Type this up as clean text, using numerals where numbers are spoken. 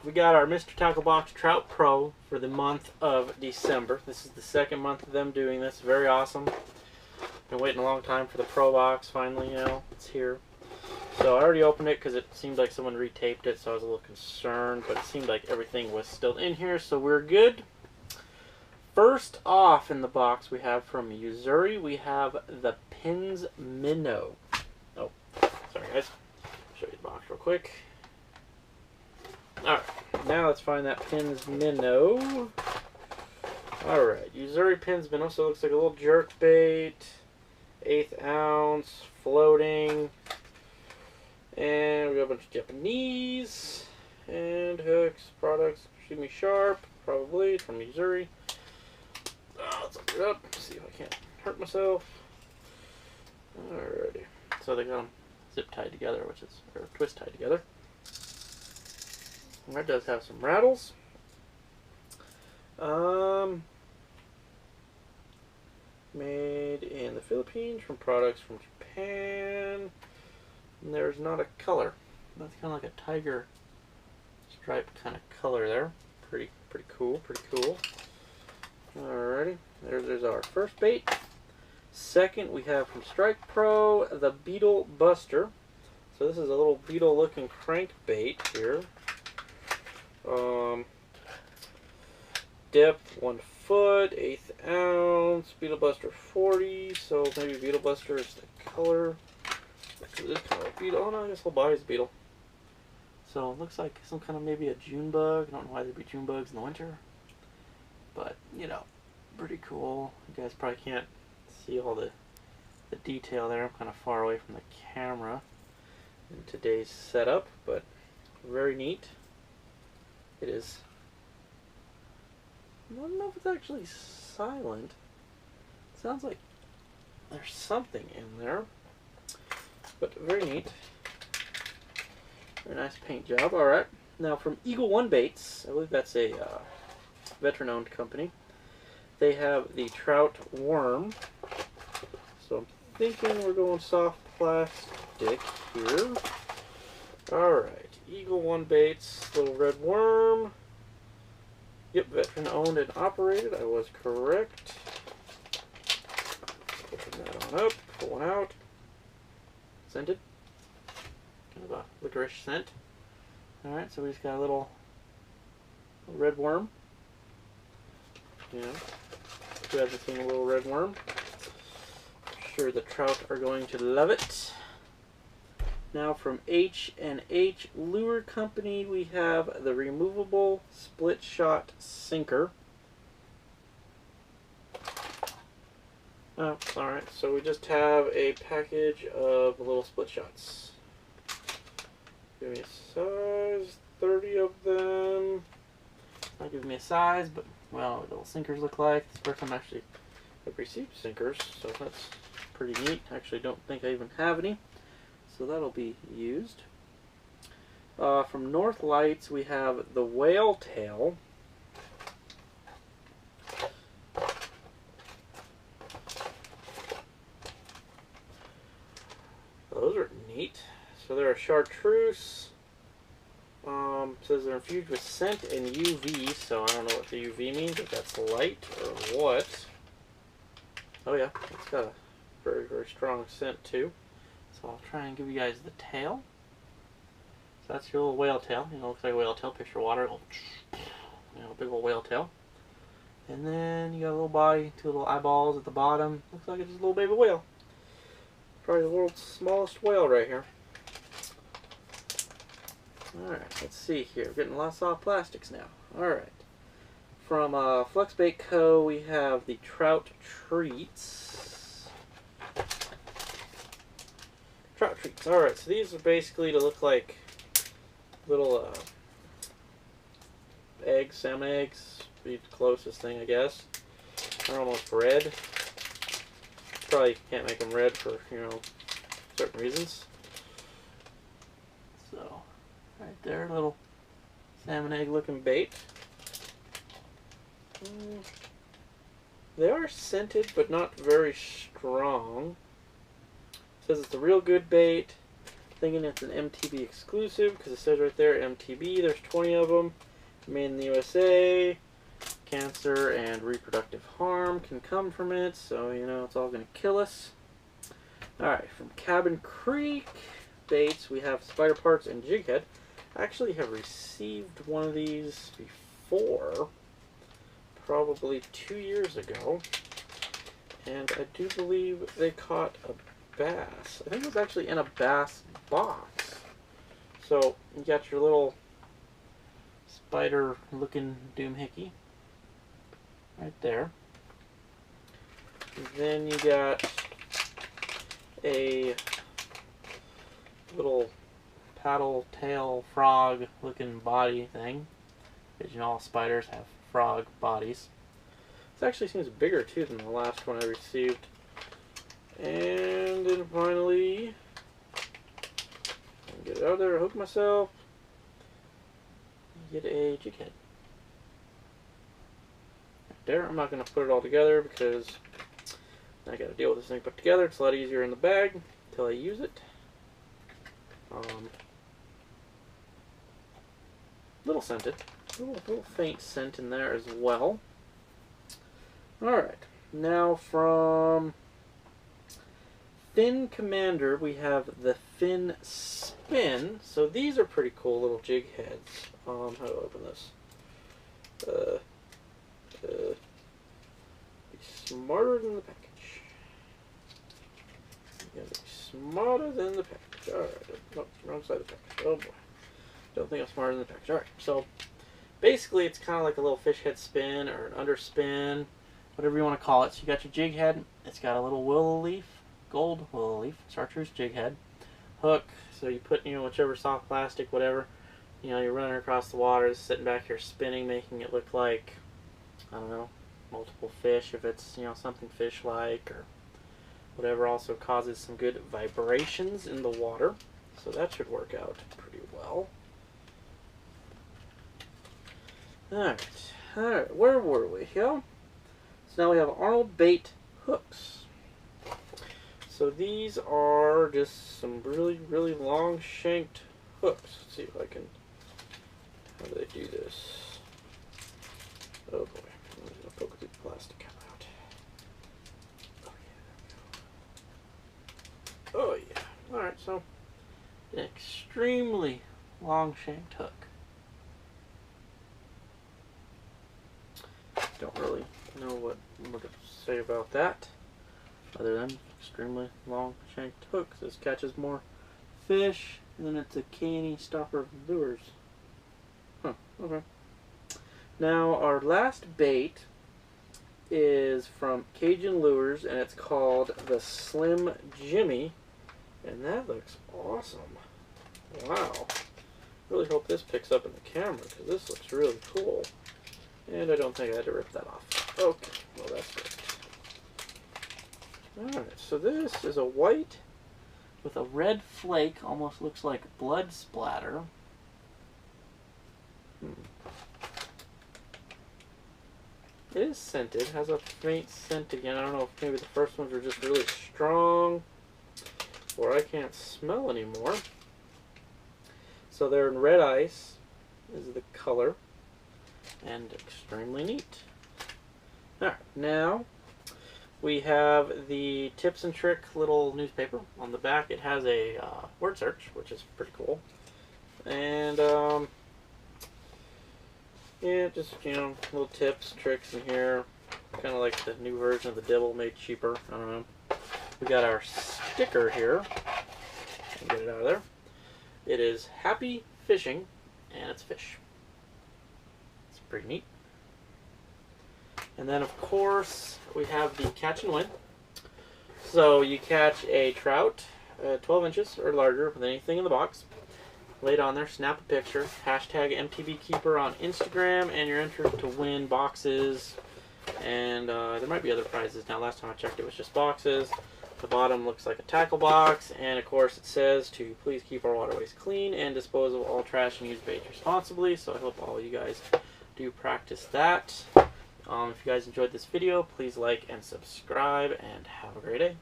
we got our Mr. Tackle Box Trout Pro for the month of December. This is the second month of them doing this. Very awesome. Been waiting a long time for the Pro Box. Finally, you know, it's here. So I already opened it because it seemed like someone retaped it, so I was a little concerned, but it seemed like everything was still in here, so we're good. First off in the box, we have from Missouri, we have the Pins Minnow. Oh, sorry guys. Show you the box real quick. Alright, now let's find that Pins Minnow. Alright, Missouri Pins Minnow, so it looks like a little jerk bait. 1/8 ounce, floating. And we got a bunch of Japanese and hooks, products, extremely sharp, probably from Missouri. Let's open it up, see if I can't hurt myself. Alrighty. So they got them zip tied together, which is, or twist tied together. And that does have some rattles. Made in the Philippines from products from Japan. And there's not a color. That's kind of like a tiger stripe kind of color there. Pretty cool, pretty cool. Alrighty, there's our first bait. Second, we have from Strike Pro the Beetle Buster. So this is a little beetle looking crankbait here. Depth 1 foot, 1/8 ounce, Beetle Buster 40. So maybe Beetle Buster is the color. This kind of beetle. Oh no, this whole body's a beetle. So it looks like some kind of maybe a June bug. I don't know why there'd be June bugs in the winter. But, you know, pretty cool. You guys probably can't see all the detail there. I'm kind of far away from the camera in today's setup, but very neat. It is. I don't know if it's actually silent. It sounds like there's something in there. But very neat. Very nice paint job. Alright. Now from Eagle One Baits, I believe that's a veteran-owned company. They have the Trout Worm. So I'm thinking we're going soft plastic here. Alright. Eagle One Baits, little red worm. Yep, veteran-owned and operated. I was correct. Open that on up. Pull one out. Scented. Kind of a licorice scent. Alright, so we just got a little red worm. Yeah. Who hasn't seen a little red worm? I'm sure the trout are going to love it. Now from H&H Lure Company, we have the removable split shot sinker. Oh, alright, so we just have a package of little split shots. Give me a size, 30 of them. Not giving me a size, but, well, what little sinkers look like. It's the first time actually I've received sinkers, so that's pretty neat. Actually, don't think I even have any, so that'll be used. From North Lights, we have the whale tail. Those are neat. So they're a chartreuse. Says they're infused with scent and UV, so I don't know what the UV means, if that's light or what. Oh yeah, it's got a very, very strong scent too. So I'll try and give you guys the tail. So that's your little whale tail. You know, looks like a whale tail. Picture water. You know, big old whale tail. And then you got a little body, two little eyeballs at the bottom. Looks like it's just a little baby whale. Probably the world's smallest whale right here. Alright, let's see here. We're getting a lot of soft plastics now. Alright. From Flex Bait Co., we have the Trout Treats. Trout Treats. Alright, so these are basically to look like little eggs, salmon eggs. Be the closest thing, I guess. They're almost red. Probably can't make them red for, you know, certain reasons. So, right there, little salmon egg looking bait. They are scented, but not very strong. It says it's a real good bait. thinking it's an MTB exclusive because it says right there MTB. There's 20 of them. Made in the USA. Cancer and reproductive harm can come from it, so you know it's all going to kill us. Alright, from Cabin Creek Baits, we have spider parts and jig head. I actually have received one of these before, probably 2 years ago, and I do believe they caught a bass. I think it was actually in a bass box. So you got your little spider looking doohickey right there. And then you got a little paddle tail frog looking body thing, because you know all spiders have frog bodies. This actually seems bigger too than the last one I received. And then finally, get it out of there, hook myself, get a jig head. Right there, I'm not going to put it all together because I got to deal with this thing put together. It's a lot easier in the bag until I use it. Little scented, little faint scent in there as well. Alright, now from Fin Commander, we have the Fin Spin. So these are pretty cool little jig heads. How do I open this? Be smarter than the package. You gotta be smarter than the package. Alright, nope, wrong side of the package. Oh boy. Don't think I'm smarter than the package. Alright, so basically it's kind of like a little fish head spin or an underspin, whatever you want to call it. So you got your jig head. It's got a little willow leaf. Gold willow leaf, chartreuse jig head, hook. So you put, you know, whichever soft plastic, whatever, you know, you're running across the water, sitting back here spinning, making it look like, I don't know, multiple fish. If it's, you know, something fish-like or whatever, also causes some good vibrations in the water. So that should work out pretty well. Alright, where were we? Yeah. So now we have Arnold bait hooks. So these are just some really, really long shanked hooks. Let's see if I can, how do they do this? Oh boy, I'm going to poke the plastic out. Oh yeah. Alright, so an extremely long shanked hook. Don't really know what to say about that, other than extremely long shanked hooks. This catches more fish, and then it's a canny stopper of lures. Huh, okay. Now our last bait is from Cajun Lures, and it's called the Slim Jimmy, and that looks awesome. Wow. Really hope this picks up in the camera, because this looks really cool. And I don't think I had to rip that off. Okay, well that's good. Alright, so this is a white with a red flake, almost looks like blood splatter. It is scented, has a faint scent again. I don't know if maybe the first ones are just really strong, or I can't smell anymore. So they're in red ice, is the color, and extremely neat. Alright, now we have the tips and trick little newspaper. On the back it has a word search, which is pretty cool. And yeah, just, you know, little tips, tricks in here. Kind of like the new version of the Dibble made cheaper. I don't know. We got our sticker here. Get it out of there. It is Happy Fishing, and it's fish. It's pretty neat. And then, of course, we have the catch and win. So you catch a trout 12 inches or larger with anything in the box. Lay it on there, snap a picture, hashtag MTBKeeper on Instagram, and you're entered to win boxes. And there might be other prizes. Now, last time I checked, it was just boxes. The bottom looks like a tackle box, and of course it says to please keep our waterways clean and dispose of all trash and use bait responsibly. So I hope all you guys do practice that. If you guys enjoyed this video, please like and subscribe, and have a great day.